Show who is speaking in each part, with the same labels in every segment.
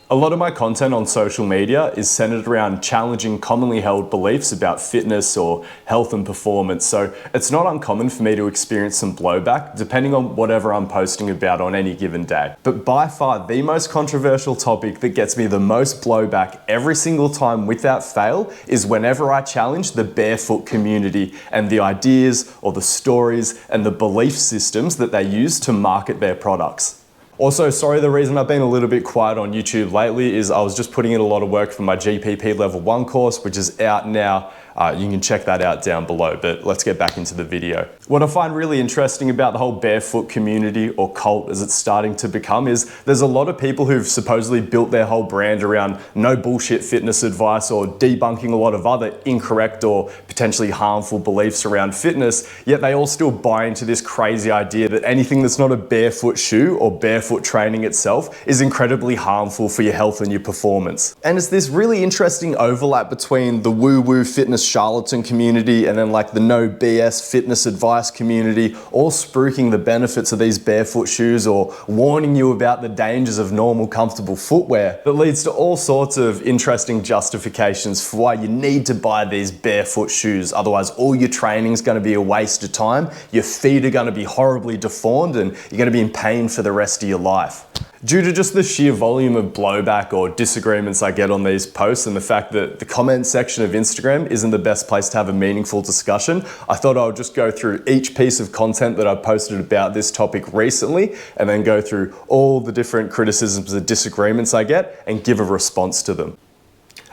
Speaker 1: A lot of my content on social media is centered around challenging commonly held beliefs about fitness or health and performance, so it's not uncommon for me to experience some blowback depending on whatever I'm posting about on any given day. But by far the most controversial topic that gets me the most blowback every single time without fail is whenever I challenge the barefoot community and the ideas or the stories and the belief systems that they use to market their products. Also, sorry, the reason I've been a little bit quiet on YouTube lately is I was just putting in a lot of work for my GPP Level 1 course, which is out now. You can check that out down below, but let's get back into the video. What I find really interesting about the whole barefoot community or cult as it's starting to become is there's a lot of people who've supposedly built their whole brand around no bullshit fitness advice or debunking a lot of other incorrect or potentially harmful beliefs around fitness, yet they all still buy into this crazy idea that anything that's not a barefoot shoe or barefoot training itself is incredibly harmful for your health and your performance. And it's this really interesting overlap between the woo-woo fitness charlatan community and then like the no BS fitness advice community, all spruiking the benefits of these barefoot shoes or warning you about the dangers of normal comfortable footwear, that leads to all sorts of interesting justifications for why you need to buy these barefoot shoes. Otherwise all your training is going to be a waste of time, your feet are going to be horribly deformed, and you're going to be in pain for the rest of your life. Due to just the sheer volume of blowback or disagreements I get on these posts and the fact that the comment section of Instagram isn't the best place to have a meaningful discussion, I thought I would just go through each piece of content that I've posted about this topic recently and then go through all the different criticisms and disagreements I get and give a response to them.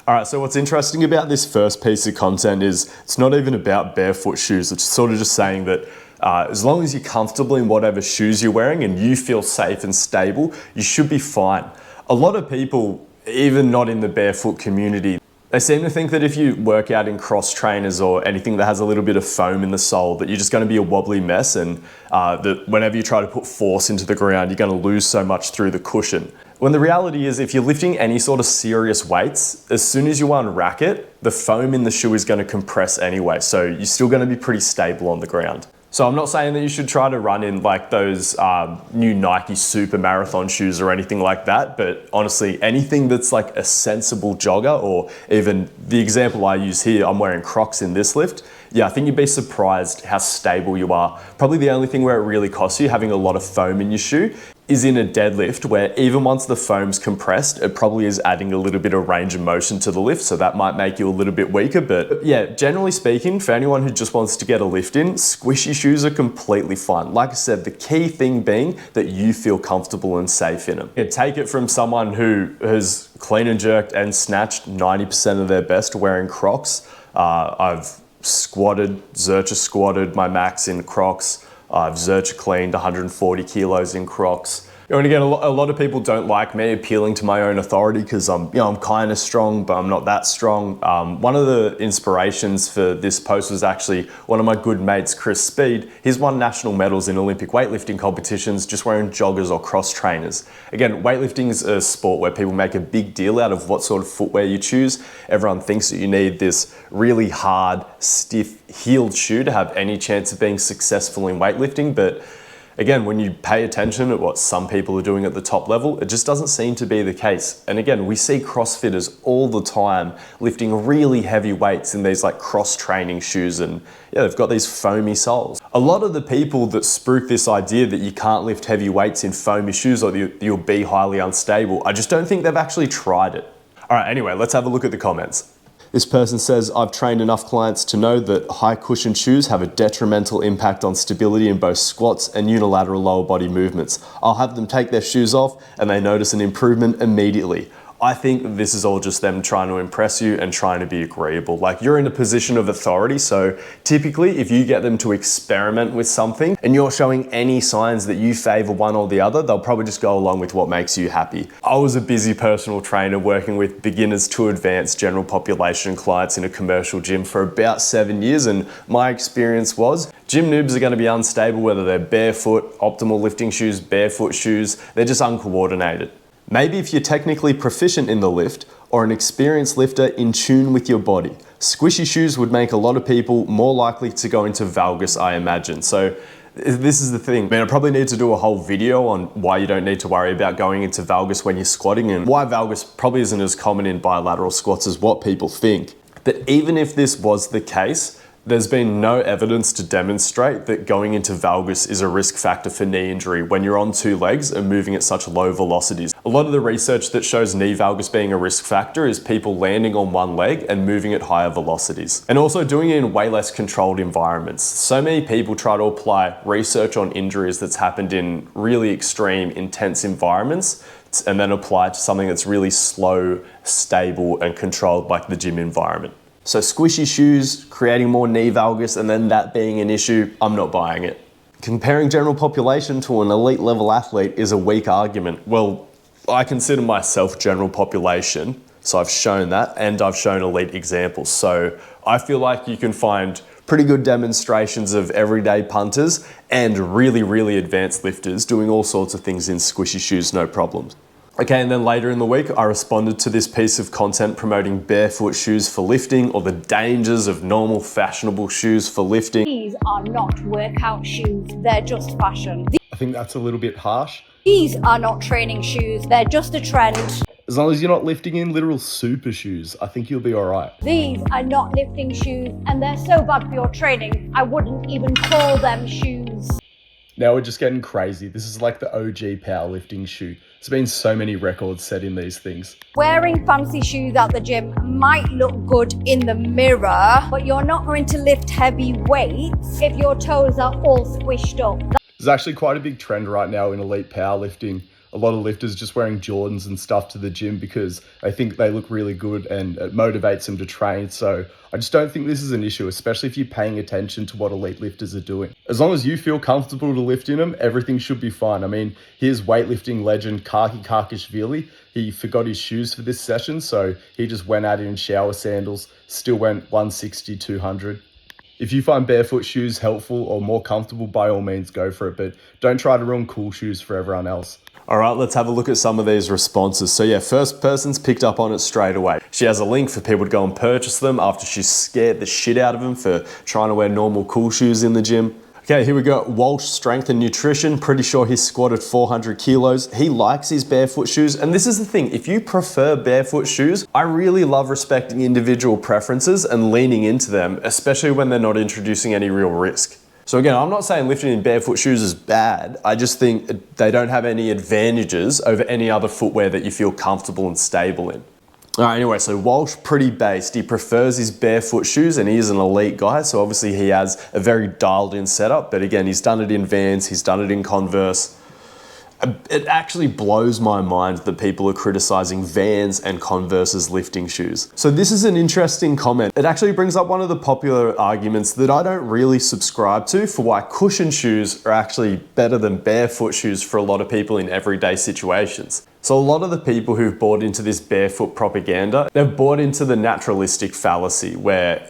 Speaker 1: Alright, so what's interesting about this first piece of content is it's not even about barefoot shoes. It's sort of just saying that as long as you're comfortable in whatever shoes you're wearing and you feel safe and stable, you should be fine. A lot of people, even not in the barefoot community, they seem to think that if you work out in cross trainers or anything that has a little bit of foam in the sole, that you're just going to be a wobbly mess, and that whenever you try to put force into the ground, you're going to lose so much through the cushion. When the reality is, if you're lifting any sort of serious weights, as soon as you unrack it, the foam in the shoe is going to compress anyway, so you're still going to be pretty stable on the ground. So I'm not saying that you should try to run in like those new Nike super marathon shoes or anything like that, but honestly, anything that's like a sensible jogger, or even the example I use here, I'm wearing Crocs in this lift. Yeah, I think you'd be surprised how stable you are. Probably the only thing where it really costs you having a lot of foam in your shoe is in a deadlift, where even once the foam's compressed, it probably is adding a little bit of range of motion to the lift, so that might make you a little bit weaker. But yeah, generally speaking, for anyone who just wants to get a lift in, squishy shoes are completely fine. Like I said, the key thing being that you feel comfortable and safe in them. Yeah, take it from someone who has clean and jerked and snatched 90% of their best wearing Crocs. I've Zercher squatted my max in Crocs. I've Zercher cleaned 140 kilos in Crocs. And again, a lot of people don't like me appealing to my own authority because I'm kind of strong, but I'm not that strong. One of the inspirations for this post was actually one of my good mates, Chris Speed. He's won national medals in Olympic weightlifting competitions just wearing joggers or cross trainers. Again, weightlifting is a sport where people make a big deal out of what sort of footwear you choose. Everyone thinks that you need this really hard, stiff, heeled shoe to have any chance of being successful in weightlifting, but again, when you pay attention at what some people are doing at the top level, it just doesn't seem to be the case. And again, we see CrossFitters all the time lifting really heavy weights in these like cross training shoes, and yeah, they've got these foamy soles. A lot of the people that spruik this idea that you can't lift heavy weights in foamy shoes or that you'll be highly unstable, I just don't think they've actually tried it. All right, anyway, let's have a look at the comments. This person says, I've trained enough clients to know that high cushion shoes have a detrimental impact on stability in both squats and unilateral lower body movements. I'll have them take their shoes off and they notice an improvement immediately. I think this is all just them trying to impress you and trying to be agreeable. Like, you're in a position of authority, so typically if you get them to experiment with something and you're showing any signs that you favor one or the other, they'll probably just go along with what makes you happy. I was a busy personal trainer working with beginners to advanced general population clients in a commercial gym for about 7 years, and my experience was gym noobs are going to be unstable whether they're barefoot, optimal lifting shoes, barefoot shoes, they're just uncoordinated. Maybe if you're technically proficient in the lift or an experienced lifter in tune with your body. Squishy shoes would make a lot of people more likely to go into valgus, I imagine. So This is the thing. I mean, I probably need to do a whole video on why you don't need to worry about going into valgus when you're squatting, and why valgus probably isn't as common in bilateral squats as what people think. But even if this was the case, there's been no evidence to demonstrate that going into valgus is a risk factor for knee injury when you're on two legs and moving at such low velocities. A lot of the research that shows knee valgus being a risk factor is people landing on one leg and moving at higher velocities. And also doing it in way less controlled environments. So many people try to apply research on injuries that's happened in really extreme, intense environments and then apply it to something that's really slow, stable, and controlled like the gym environment. So squishy shoes, creating more knee valgus, and then that being an issue, I'm not buying it. Comparing general population to an elite level athlete is a weak argument. Well, I consider myself general population, so I've shown that, and I've shown elite examples. So I feel like you can find pretty good demonstrations of everyday punters and really, really advanced lifters doing all sorts of things in squishy shoes, no problems. Okay, and then later in the week, I responded to this piece of content promoting barefoot shoes for lifting, or the dangers of normal fashionable shoes for lifting.
Speaker 2: These are not workout shoes, they're just fashion.
Speaker 3: I think that's a little bit harsh.
Speaker 2: These are not training shoes, they're just a trend.
Speaker 3: As long as you're not lifting in literal super shoes, I think you'll be all right.
Speaker 2: These are not lifting shoes, and they're so bad for your training, I wouldn't even call them shoes.
Speaker 3: Now we're just getting crazy. This is like the OG powerlifting shoe. There's been so many records set in these things.
Speaker 2: Wearing fancy shoes at the gym might look good in the mirror, but you're not going to lift heavy weights if your toes are all squished up.
Speaker 3: There's actually quite a big trend right now in elite powerlifting. A lot of lifters just wearing Jordans and stuff to the gym because they think they look really good and it motivates them to train. So I just don't think this is an issue, especially if you're paying attention to what elite lifters are doing. As long as you feel comfortable to lift in them, everything should be fine. I mean, here's weightlifting legend Kaki Kakishvili. He forgot his shoes for this session, so he just went at it in shower sandals, still went 160, 200. If you find barefoot shoes helpful or more comfortable, by all means go for it, but don't try to ruin cool shoes for everyone else.
Speaker 1: All right, let's have a look at some of these responses. So yeah, first person's picked up on it straight away. She has a link for people to go and purchase them after she's scared the shit out of them for trying to wear normal cool shoes in the gym. Okay, here we go. Walsh Strength and Nutrition. Pretty sure he squatted 400 kilos. He likes his barefoot shoes. And this is the thing, if you prefer barefoot shoes, I really love respecting individual preferences and leaning into them, especially when they're not introducing any real risk. So again, I'm not saying lifting in barefoot shoes is bad. I just think they don't have any advantages over any other footwear that you feel comfortable and stable in. All right, anyway, so Walsh, pretty based. He prefers his barefoot shoes and he is an elite guy. So obviously he has a very dialed in setup, but again, he's done it in Vans, he's done it in Converse. It actually blows my mind that people are criticizing Vans and Converse's lifting shoes. So this is an interesting comment. It actually brings up one of the popular arguments that I don't really subscribe to for why cushion shoes are actually better than barefoot shoes for a lot of people in everyday situations. So a lot of the people who've bought into this barefoot propaganda, they've bought into the naturalistic fallacy where,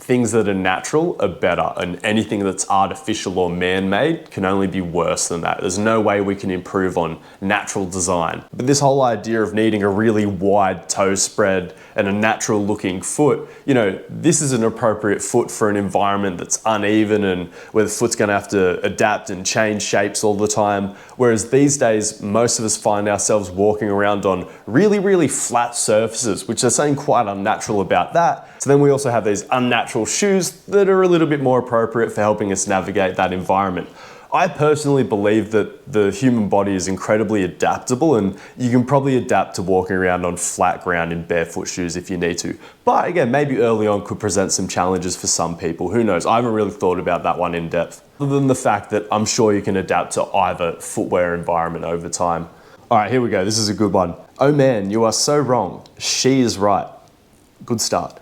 Speaker 1: things that are natural are better and anything that's artificial or man-made can only be worse than that. There's no way we can improve on natural design. But this whole idea of needing a really wide toe spread and a natural looking foot, this is an appropriate foot for an environment that's uneven and where the foot's gonna have to adapt and change shapes all the time. Whereas these days, most of us find ourselves walking around on really, really flat surfaces, which there's something quite unnatural about that. So then we also have these unnatural shoes that are a little bit more appropriate for helping us navigate that environment. I personally believe that the human body is incredibly adaptable and you can probably adapt to walking around on flat ground in barefoot shoes if you need to. But again, maybe early on could present some challenges for some people. Who knows? I haven't really thought about that one in depth. Other than the fact that I'm sure you can adapt to either footwear environment over time. All right, here we go. This is a good one. Oh man, you are so wrong. She is right. Good start.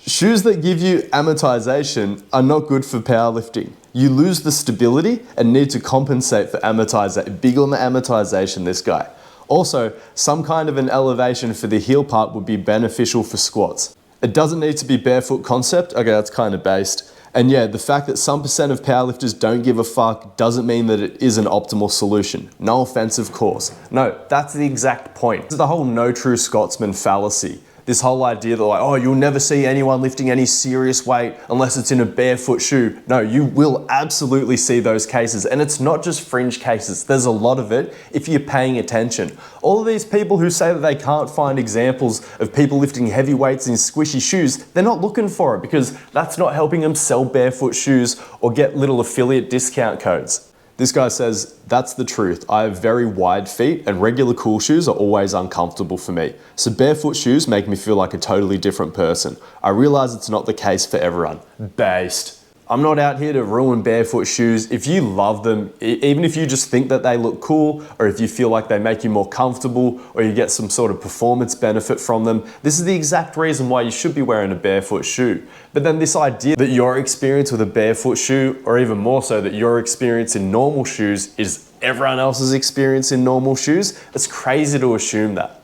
Speaker 1: Shoes that give you amortization are not good for powerlifting. You lose the stability and need to compensate for amortization. Big on the amortization, this guy. Also, some kind of an elevation for the heel part would be beneficial for squats. It doesn't need to be barefoot concept. Okay, that's kind of based. And yeah, the fact that some percent of powerlifters don't give a fuck doesn't mean that it is an optimal solution. No offense, of course. No, that's the exact point. It's the whole no true Scotsman fallacy. This whole idea that like, oh, you'll never see anyone lifting any serious weight unless it's in a barefoot shoe. No, you will absolutely see those cases. And it's not just fringe cases. There's a lot of it if you're paying attention. All of these people who say that they can't find examples of people lifting heavy weights in squishy shoes, they're not looking for it because that's not helping them sell barefoot shoes or get little affiliate discount codes. This guy says, that's the truth. I have very wide feet and regular cool shoes are always uncomfortable for me. So barefoot shoes make me feel like a totally different person. I realize it's not the case for everyone. Based. I'm not out here to ruin barefoot shoes. If you love them, even if you just think that they look cool, or if you feel like they make you more comfortable, or you get some sort of performance benefit from them, this is the exact reason why you should be wearing a barefoot shoe. But then this idea that your experience with a barefoot shoe, or even more so that your experience in normal shoes is everyone else's experience in normal shoes, it's crazy to assume that.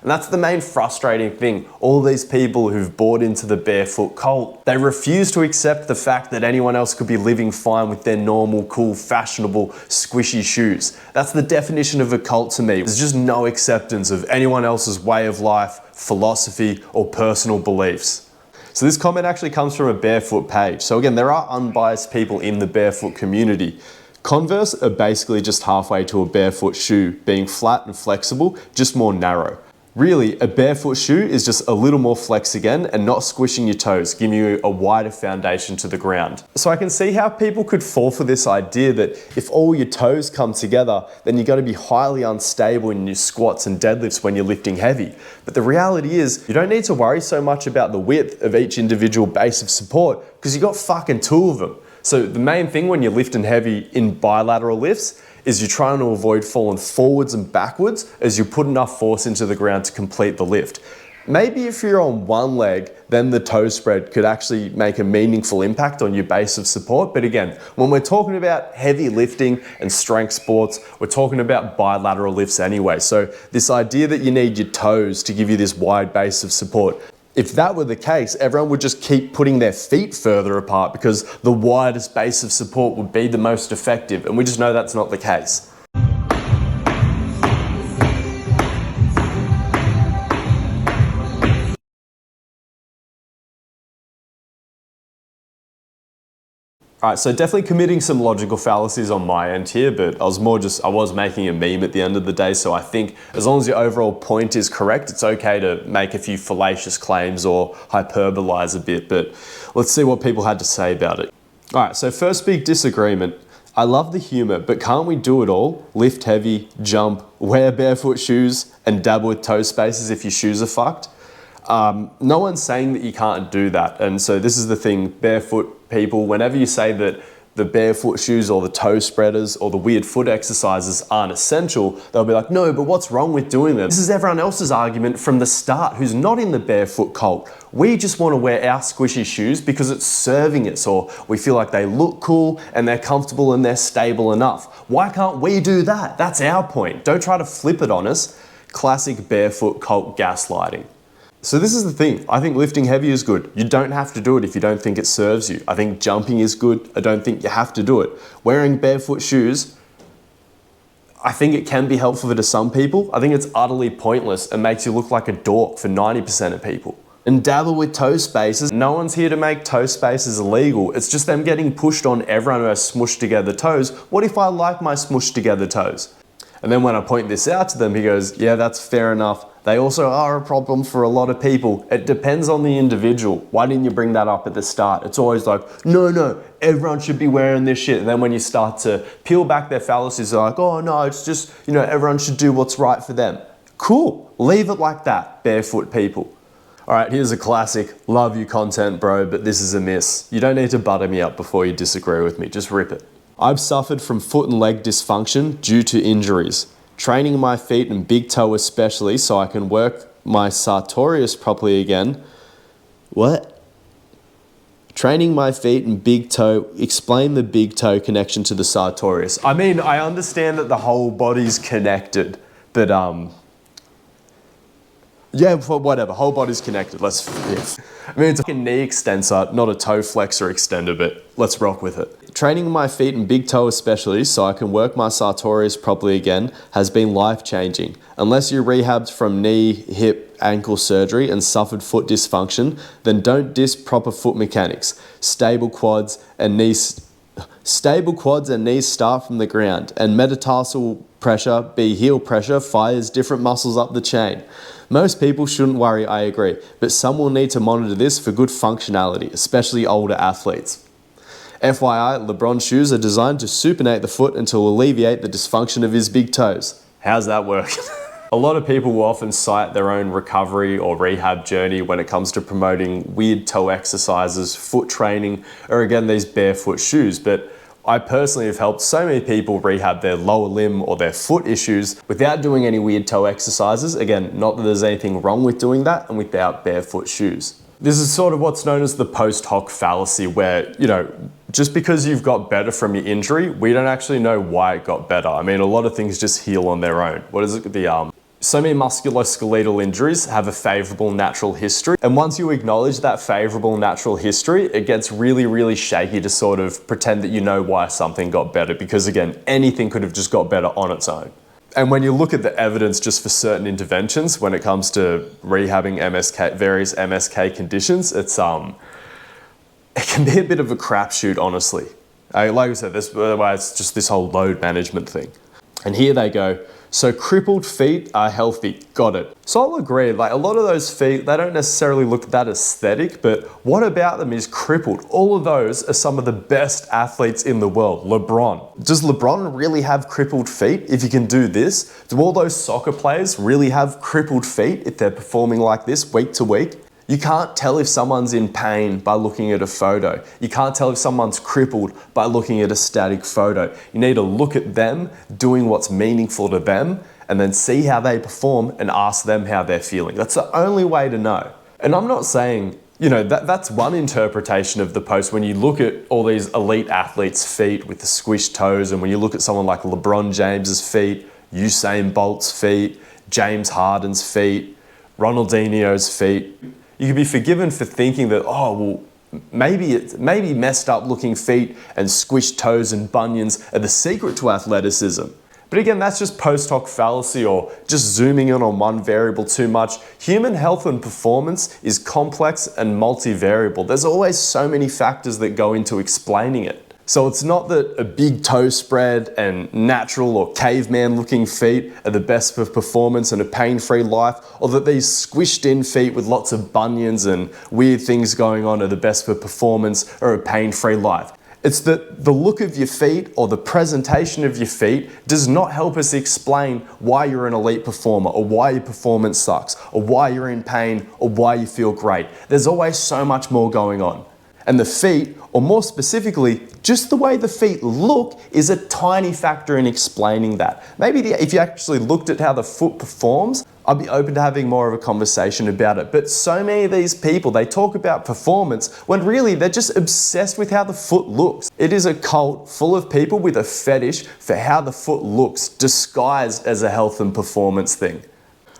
Speaker 1: And that's the main frustrating thing. All these people who've bought into the barefoot cult, they refuse to accept the fact that anyone else could be living fine with their normal, cool, fashionable, squishy shoes. That's the definition of a cult to me. There's just no acceptance of anyone else's way of life, philosophy, or personal beliefs. So this comment actually comes from a barefoot page. So again, there are unbiased people in the barefoot community. Converse are basically just halfway to a barefoot shoe, being flat and flexible, just more narrow. Really, a barefoot shoe is just a little more flex again and not squishing your toes, giving you a wider foundation to the ground. So I can see how people could fall for this idea that if all your toes come together, then you're going to be highly unstable in your squats and deadlifts when you're lifting heavy. But the reality is, you don't need to worry so much about the width of each individual base of support because you got fucking two of them. So the main thing when you're lifting heavy in bilateral lifts is you're trying to avoid falling forwards and backwards as you put enough force into the ground to complete the lift. Maybe if you're on one leg, then the toe spread could actually make a meaningful impact on your base of support. But again, when we're talking about heavy lifting and strength sports, we're talking about bilateral lifts anyway. So this idea that you need your toes to give you this wide base of support, if that were the case, everyone would just keep putting their feet further apart because the widest base of support would be the most effective, and we just know that's not the case. All right, so definitely committing some logical fallacies on my end here, but I was making a meme at the end of the day, so I think as long as your overall point is correct, it's okay to make a few fallacious claims or hyperbolize a bit, but let's see what people had to say about it. All right, so first big disagreement. I love the humor, but can't we do it all? Lift heavy, jump, wear barefoot shoes, and dabble with toe spaces if your shoes are fucked? No one's saying that you can't do that. And so this is the thing, barefoot people, whenever you say that the barefoot shoes or the toe spreaders or the weird foot exercises aren't essential, they'll be like, no, but what's wrong with doing them? This is everyone else's argument from the start who's not in the barefoot cult. We just want to wear our squishy shoes because it's serving us, or we feel like they look cool and they're comfortable and they're stable enough. Why can't we do that? That's our point. Don't try to flip it on us. Classic barefoot cult gaslighting. So this is the thing, I think lifting heavy is good. You don't have to do it if you don't think it serves you. I think jumping is good. I don't think you have to do it. Wearing barefoot shoes, I think it can be helpful to some people. I think it's utterly pointless and makes you look like a dork for 90% of people. And dabble with toe spaces. No one's here to make toe spaces illegal. It's just them getting pushed on everyone who has smushed together toes. What if I like my smushed together toes? And then when I point this out to them, he goes, yeah, that's fair enough. They also are a problem for a lot of people. It depends on the individual. Why didn't you bring that up at the start? It's always like, no, everyone should be wearing this shit. And then when you start to peel back their fallacies, they're like, oh no, it's just, everyone should do what's right for them. Cool, leave it like that, barefoot people. All right, here's a classic, love you content, bro, but this is a miss. You don't need to butter me up before you disagree with me, just rip it. I've suffered from foot and leg dysfunction due to injuries. Training my feet and big toe especially so I can work my sartorius properly again. What? Training my feet and big toe, explain the big toe connection to the sartorius. I mean, I understand that the whole body's connected, but yeah, whatever, whole body's connected, I mean, it's like a knee extensor, not a toe flexor extender, but let's rock with it.
Speaker 4: Training my feet and big toe especially so I can work my sartorius properly again has been life-changing. Unless you rehabbed from knee, hip, ankle surgery and suffered foot dysfunction, then don't diss proper foot mechanics. Stable quads and knees start from the ground, and metatarsal pressure, heel pressure, fires different muscles up the chain. Most people shouldn't worry, I agree, but some will need to monitor this for good functionality, especially older athletes. FYI, LeBron shoes are designed to supinate the foot and to alleviate the dysfunction of his big toes.
Speaker 1: How's that work? A lot of people will often cite their own recovery or rehab journey when it comes to promoting weird toe exercises, foot training, or again, these barefoot shoes. But I personally have helped so many people rehab their lower limb or their foot issues without doing any weird toe exercises. Again, not that there's anything wrong with doing that, and without barefoot shoes. This is sort of what's known as the post hoc fallacy, where, just because you've got better from your injury, we don't actually know why it got better. I mean, a lot of things just heal on their own. What is it? So many musculoskeletal injuries have a favorable natural history. And once you acknowledge that favorable natural history, it gets really, really shaky to sort of pretend that you know why something got better. Because again, anything could have just got better on its own. And when you look at the evidence just for certain interventions, when it comes to rehabbing various MSK conditions, it can be a bit of a crapshoot, honestly. Like I said, it's just this whole load management thing. And here they go. So crippled feet are healthy. Got it. So I'll agree, like a lot of those feet, they don't necessarily look that aesthetic, but what about them is crippled? All of those are some of the best athletes in the world. LeBron. Does LeBron really have crippled feet if he can do this? Do all those soccer players really have crippled feet if they're performing like this week to week? You can't tell if someone's in pain by looking at a photo. You can't tell if someone's crippled by looking at a static photo. You need to look at them doing what's meaningful to them and then see how they perform and ask them how they're feeling. That's the only way to know. And I'm not saying, that's one interpretation of the post. When you look at all these elite athletes' feet with the squished toes, and when you look at someone like LeBron James's feet, Usain Bolt's feet, James Harden's feet, Ronaldinho's feet, you could be forgiven for thinking that, maybe messed up looking feet and squished toes and bunions are the secret to athleticism. But again, that's just post hoc fallacy or just zooming in on one variable too much. Human health and performance is complex and multivariable. There's always so many factors that go into explaining it. So it's not that a big toe spread and natural or caveman looking feet are the best for performance and a pain-free life, or that these squished in feet with lots of bunions and weird things going on are the best for performance or a pain-free life. It's that the look of your feet or the presentation of your feet does not help us explain why you're an elite performer or why your performance sucks or why you're in pain or why you feel great. There's always so much more going on. And the feet, or more specifically, just the way the feet look is a tiny factor in explaining that. Maybe if you actually looked at how the foot performs, I'd be open to having more of a conversation about it. But so many of these people, they talk about performance when really they're just obsessed with how the foot looks. It is a cult full of people with a fetish for how the foot looks, disguised as a health and performance thing.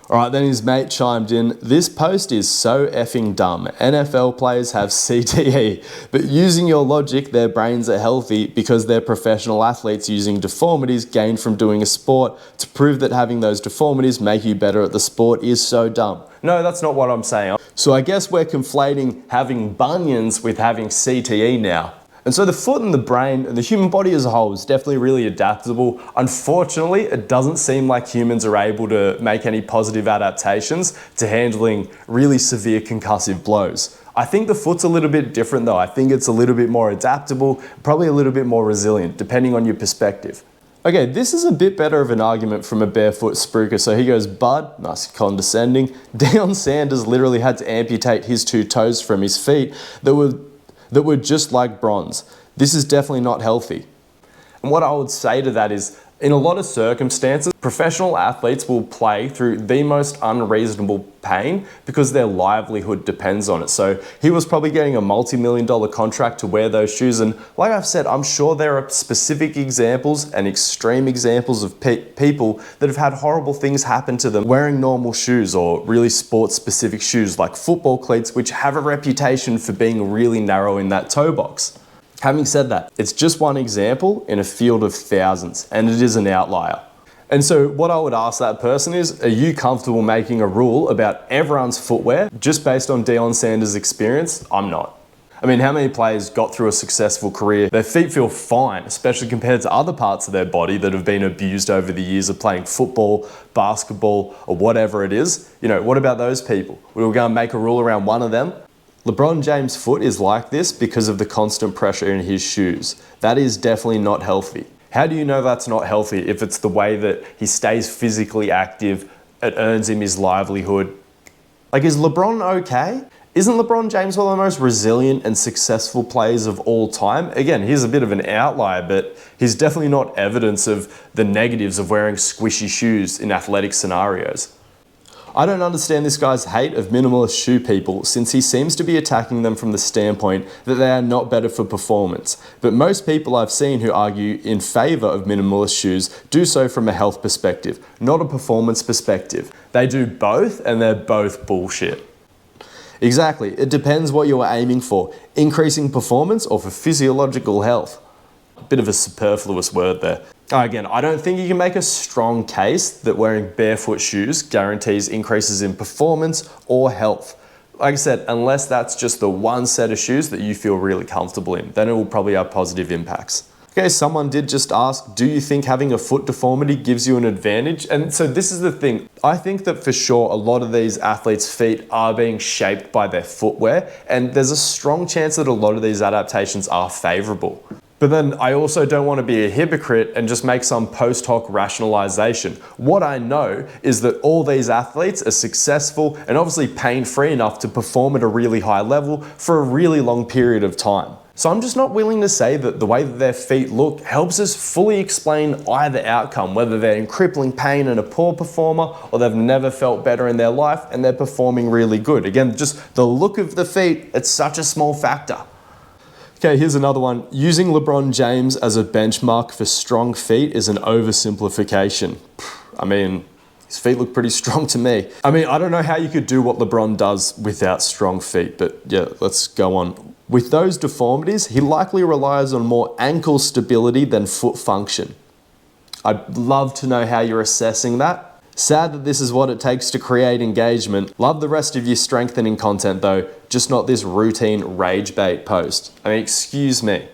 Speaker 1: Alright, then his mate chimed in, this post is so effing dumb. NFL players have CTE, but using your logic, their brains are healthy because they're professional athletes using deformities gained from doing a sport to prove that having those deformities make you better at the sport is so dumb. No, that's not what I'm saying.
Speaker 4: So I guess we're conflating having bunions with having CTE now. And so the foot and the brain and the human body as a whole is definitely really adaptable. Unfortunately, it doesn't seem like humans are able to make any positive adaptations to handling really severe concussive blows. I think the foot's a little bit different though. I think it's a little bit more adaptable, probably a little bit more resilient, depending on your perspective. Okay, this is a bit better of an argument from a barefoot spruiker. So he goes, bud, nice condescending. Deion Sanders literally had to amputate his 2 toes from his feet that were just like bronze. This is definitely not healthy. And what I would say to that is, in a lot of circumstances, professional athletes will play through the most unreasonable pain because their livelihood depends on it. So he was probably getting a multi-million-dollar contract to wear those shoes. And like I've said, I'm sure there are specific examples and extreme examples of people that have had horrible things happen to them wearing normal shoes or really sports-specific shoes like football cleats, which have a reputation for being really narrow in that toe box. Having said that, it's just one example in a field of thousands, and it is an outlier. And so what I would ask that person is, are you comfortable making a rule about everyone's footwear just based on Deion Sanders' experience? I'm not. I mean, how many players got through a successful career? Their feet feel fine, especially compared to other parts of their body that have been abused over the years of playing football, basketball, or whatever it is. You know, what about those people? We're going to make a rule around one of them? LeBron James' foot is like this because of the constant pressure in his shoes. That is definitely not healthy. How do you know that's not healthy if it's the way that he stays physically active, it earns him his livelihood? Like, is LeBron okay? Isn't LeBron James one of the most resilient and successful players of all time? Again, he's a bit of an outlier, but he's definitely not evidence of the negatives of wearing squishy shoes in athletic scenarios. I don't understand this guy's hate of minimalist shoe people, since he seems to be attacking them from the standpoint that they are not better for performance. But most people I've seen who argue in favor of minimalist shoes do so from a health perspective, not a performance perspective. They do both, and they're both bullshit. Exactly, it depends what you are aiming for, increasing performance or for physiological health. A bit of a superfluous word there. Again, I don't think you can make a strong case that wearing barefoot shoes guarantees increases in performance or health. Like I said, unless that's just the one set of shoes that you feel really comfortable in, then it will probably have positive impacts. Okay, someone did just ask, do you think having a foot deformity gives you an advantage? And so this is the thing. I think that for sure a lot of these athletes' feet are being shaped by their footwear, and there's a strong chance that a lot of these adaptations are favorable. But then I also don't want to be a hypocrite and just make some post hoc rationalization. What I know is that all these athletes are successful and obviously pain-free enough to perform at a really high level for a really long period of time. So I'm just not willing to say that the way that their feet look helps us fully explain either outcome, whether they're in crippling pain and a poor performer, or they've never felt better in their life and they're performing really good. Again, just the look of the feet, it's such a small factor. Okay, here's another one. Using LeBron James as a benchmark for strong feet is an oversimplification. I mean, his feet look pretty strong to me. I mean, I don't know how you could do what LeBron does without strong feet, but yeah, let's go on. With those deformities, he likely relies on more ankle stability than foot function. I'd love to know how you're assessing that. Sad that this is what it takes to create engagement. Love the rest of your strengthening content though, just not this routine rage bait post. I mean, excuse me.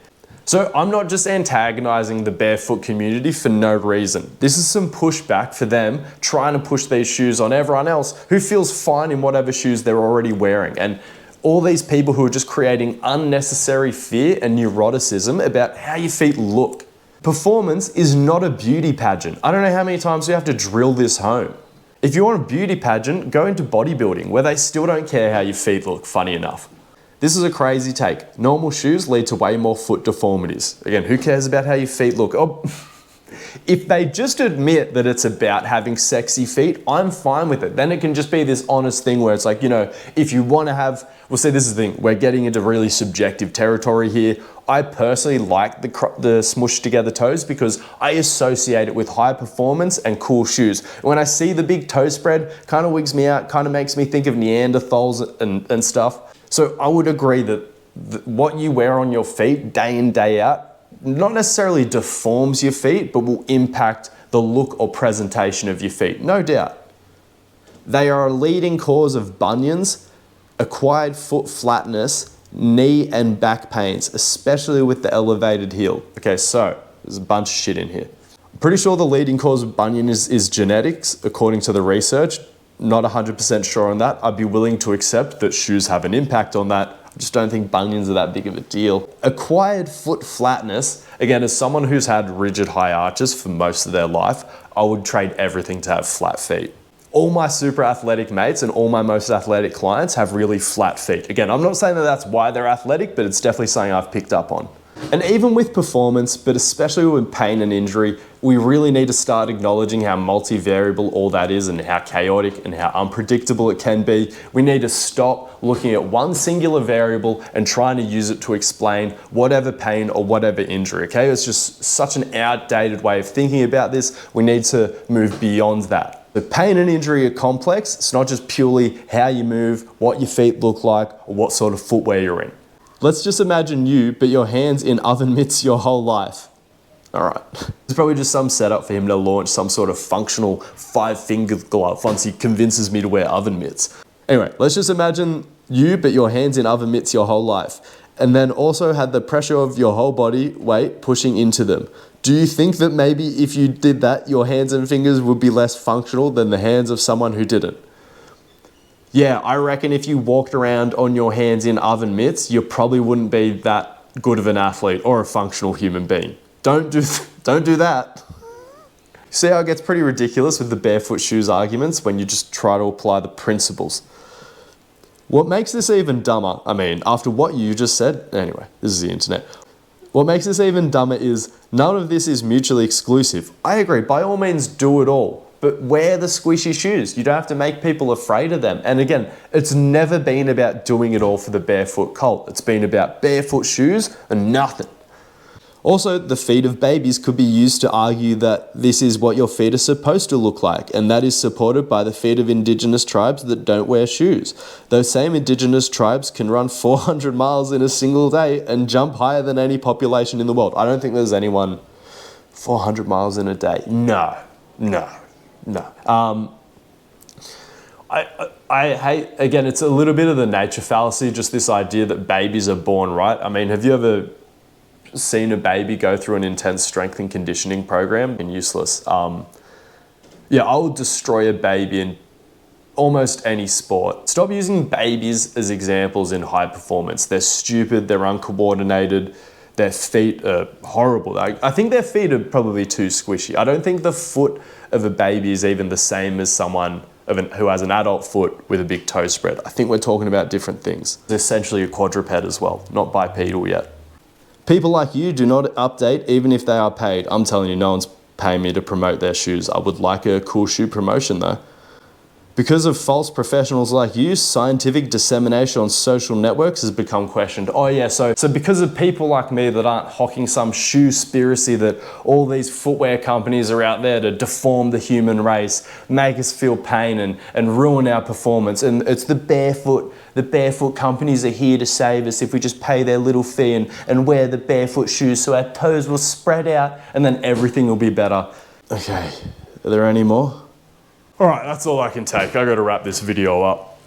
Speaker 4: So I'm not just antagonizing the barefoot community for no reason. This is some pushback for them trying to push these shoes on everyone else who feels fine in whatever shoes they're already wearing. And all these people who are just creating unnecessary fear and neuroticism about how your feet look. Performance is not a beauty pageant. I don't know how many times we have to drill this home. If you want a beauty pageant, go into bodybuilding, where they still don't care how your feet look, funny enough. This is a crazy take. Normal shoes lead to way more foot deformities. Again, who cares about how your feet look? Oh, if they just admit that it's about having sexy feet, I'm fine with it. Then it can just be this honest thing where it's like, you know, if you want to have, well, see, this is the thing, we're getting into really subjective territory here. I personally like the smushed together toes because I associate it with high performance and cool shoes. When I see the big toe spread, kind of wigs me out, kind of makes me think of Neanderthals and stuff. So I would agree that what you wear on your feet day in, day out, not necessarily deforms your feet, but will impact the look or presentation of your feet, no doubt. They are a leading cause of bunions, acquired foot flatness, knee and back pains, especially with the elevated heel. Okay, so there's a bunch of shit in here. I'm pretty sure the leading cause of bunion is genetics, according to the research. Not 100% sure on that. I'd be willing to accept that shoes have an impact on that. I just don't think bunions are that big of a deal. Acquired foot flatness, again, as someone who's had rigid high arches for most of their life, I would trade everything to have flat feet. All my super athletic mates and all my most athletic clients have really flat feet. Again, I'm not saying that that's why they're athletic, but it's definitely something I've picked up on. And even with performance, but especially with pain and injury, we really need to start acknowledging how multivariable all that is and how chaotic and how unpredictable it can be. We need to stop looking at one singular variable and trying to use it to explain whatever pain or whatever injury, okay? It's just such an outdated way of thinking about this. We need to move beyond that. The pain and injury are complex. It's not just purely how you move, what your feet look like, or what sort of footwear you're in. Let's just imagine you, but your hands in oven mitts your whole life. Alright. It's probably just some setup for him to launch some sort of functional 5-finger glove once he convinces me to wear oven mitts. Anyway, let's just imagine you, but your hands in oven mitts your whole life, and then also had the pressure of your whole body weight pushing into them. Do you think that maybe if you did that, your hands and fingers would be less functional than the hands of someone who didn't? Yeah, I reckon if you walked around on your hands in oven mitts, you probably wouldn't be that good of an athlete or a functional human being. Don't do that. See how it gets pretty ridiculous with the barefoot shoes arguments when you just try to apply the principles. What makes this even dumber, I mean, after what you just said, anyway, this is the internet. What makes this even dumber is none of this is mutually exclusive. I agree, by all means do it all, but wear the squishy shoes. You don't have to make people afraid of them. And again, it's never been about doing it all for the barefoot cult. It's been about barefoot shoes and nothing. Also, the feet of babies could be used to argue that this is what your feet are supposed to look like, and that is supported by the feet of indigenous tribes that don't wear shoes. Those same indigenous tribes can run 400 miles in a single day and jump higher than any population in the world. I don't think there's anyone 400 miles in a day. No. I hate, again, it's a little bit of the nature fallacy, just this idea that babies are born right. I mean, have you ever seen a baby go through an intense strength and conditioning program? And useless. Yeah, I would destroy a baby in almost any sport. Stop using babies as examples in high performance. They're stupid, they're uncoordinated, their feet are horrible. I think their feet are probably too squishy. I don't think the foot of a baby is even the same as someone who has an adult foot with a big toe spread. I think we're talking about different things. It's essentially a quadruped as well, not bipedal yet. People like you do not update even if they are paid. I'm telling you, no one's paying me to promote their shoes. I would like a cool shoe promotion though. Because of false professionals like you, scientific dissemination on social networks has become questioned. Oh yeah, so because of people like me that aren't hawking some shoe-spiracy that all these footwear companies are out there to deform the human race, make us feel pain and ruin our performance. And it's the barefoot companies are here to save us if we just pay their little fee and wear the barefoot shoes so our toes will spread out and then everything will be better. Okay, are there any more? All right, that's all I can take. I got to wrap this video up.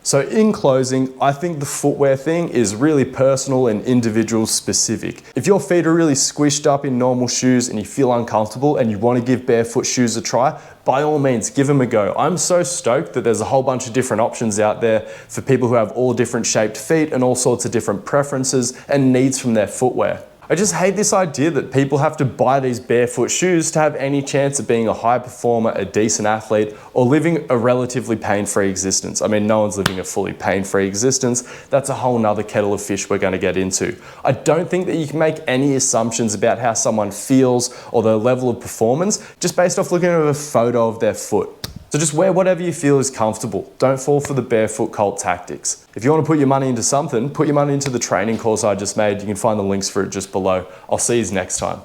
Speaker 4: So in closing, I think the footwear thing is really personal and individual specific. If your feet are really squished up in normal shoes and you feel uncomfortable and you want to give barefoot shoes a try, by all means, give them a go. I'm so stoked that there's a whole bunch of different options out there for people who have all different shaped feet and all sorts of different preferences and needs from their footwear. I just hate this idea that people have to buy these barefoot shoes to have any chance of being a high performer, a decent athlete, or living a relatively pain-free existence. I mean, no one's living a fully pain-free existence. That's a whole nother kettle of fish we're going to get into. I don't think that you can make any assumptions about how someone feels or their level of performance just based off looking at a photo of their foot. So just wear whatever you feel is comfortable. Don't fall for the barefoot cult tactics. If you want to put your money into something, put your money into the training course I just made. You can find the links for it just below. I'll see you next time.